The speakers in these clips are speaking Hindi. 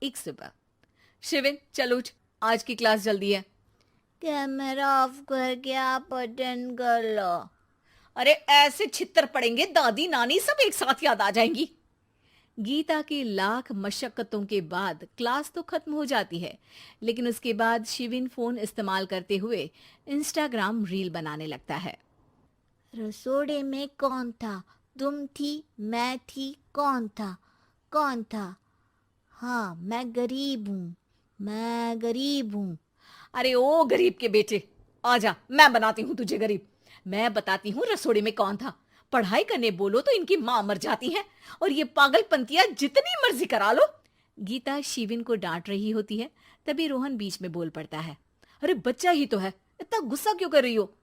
एक सुबह। शिविन चल उठ, आज की क्लास जल्दी है। कैमरा ऑफ करके आप अटेंड कर लो। अरे ऐसे छित्तर पड़ेंगे, दादी नानी सब एक साथ याद आ जाएंगी। गीता की लाख मशक्कतों के बाद क्लास तो खत्म हो जाती है, लेकिन उसके बाद शिविन फोन इस्तेमाल करते हुए इंस्टाग्राम रील बनाने लगता है। रसोड़े में कौन था? तुम थी, मैं थी, कौन था? कौन था? हाँ, मैं गरीब हूँ, मैं गरीब हूँ। अरे ओ गरीब के बेटे, आजा, मैं बनाती हूँ तुझे गरीब। मैं बताती हूँ रसोड़े में कौन था। पढ़ाई करने बोलो तो इनकी माँ मर जाती है, और ये पागलपंतियां जितनी मर्जी करा लो। गीता शिविन को डांट रही होती है, तभी रोहन बीच में बोल पड़ता है। अरे बच्चा ही तो है, इतना गुस्सा क्यों कर रही हो?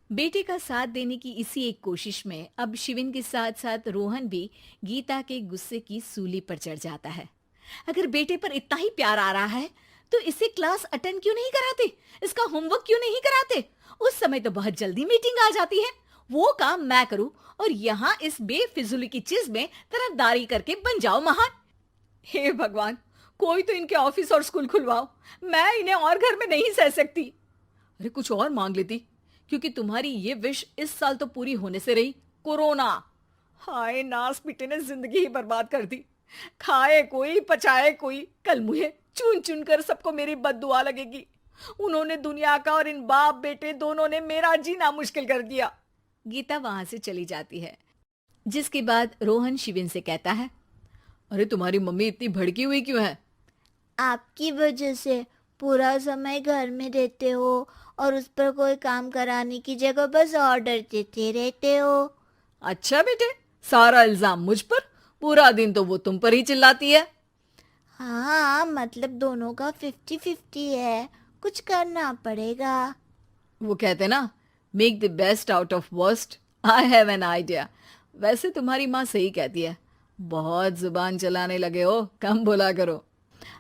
बेटे का साथ देने की इसी एक कोशिश में अब शिविन के साथ साथ रोहन भी गीता के गुस्से की सूली पर चढ़ जाता है। अगर बेटे पर इतना ही प्यार आ रहा है तो इसे क्लास अटेंड क्यों नहीं कराते, इसका होमवर्क क्यों नहीं कराते? उस समय तो बहुत जल्दी मीटिंग आ जाती है, वो काम मैं करूं और यहाँ इस बेफिजुली की चीज में तरफदारी करके बन जाओ महान। हे भगवान, कोई तो इनके ऑफिस और स्कूल खुलवाओ, मैं इन्हें और घर में नहीं सह सकती। अरे कुछ और मांग लेती, क्योंकि तुम्हारी ये विश इस साल तो पूरी होने से रही, कोरोना। हाय नास बेटे ने जिंदगी ही बर्बाद कर दी। खाए कोई पचाए कोई, कल मुझे चुन चुन कर सबको मेरी बद्दुआ लगेगी। उन्होंने दुनिया का और इन बाप बेटे दोनों ने मेरा जीना मुश्किल कर दिया। गीता वहां से चली जाती है, जिसके बाद रोहन शिविन से कहता है, अरे तुम्हारी मम्मी इतनी भड़की हुई क्यों है? आपकी वजह से पूरा समय घर में रहते हो और उस पर कोई काम कराने की जगह बस ऑर्डर देते रहते हो। अच्छा बेटे, सारा इल्जाम मुझ पर? पूरा दिन तो वो तुम पर ही चिल्लाती है। हाँ, मतलब दोनों का 50-50 है, कुछ करना पड़ेगा। वो कहते ना, make the best out of worst. I have an idea. वैसे तुम्हारी माँ सही कहती है, बहुत जुबान चलाने लगे हो, कम बोला करो।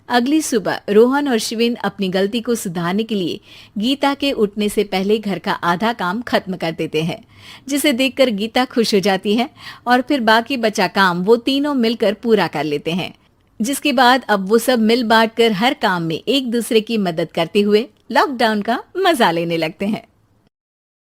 अगली सुबह रोहन और शिविन अपनी गलती को सुधारने के लिए गीता के उठने से पहले घर का आधा काम खत्म कर देते हैं, जिसे देखकर गीता खुश हो जाती है और फिर बाकी बचा काम वो तीनों मिलकर पूरा कर लेते हैं। जिसके बाद अब वो सब मिल बांट कर हर काम में एक दूसरे की मदद करते हुए लॉकडाउन का मजा लेने लगते हैं।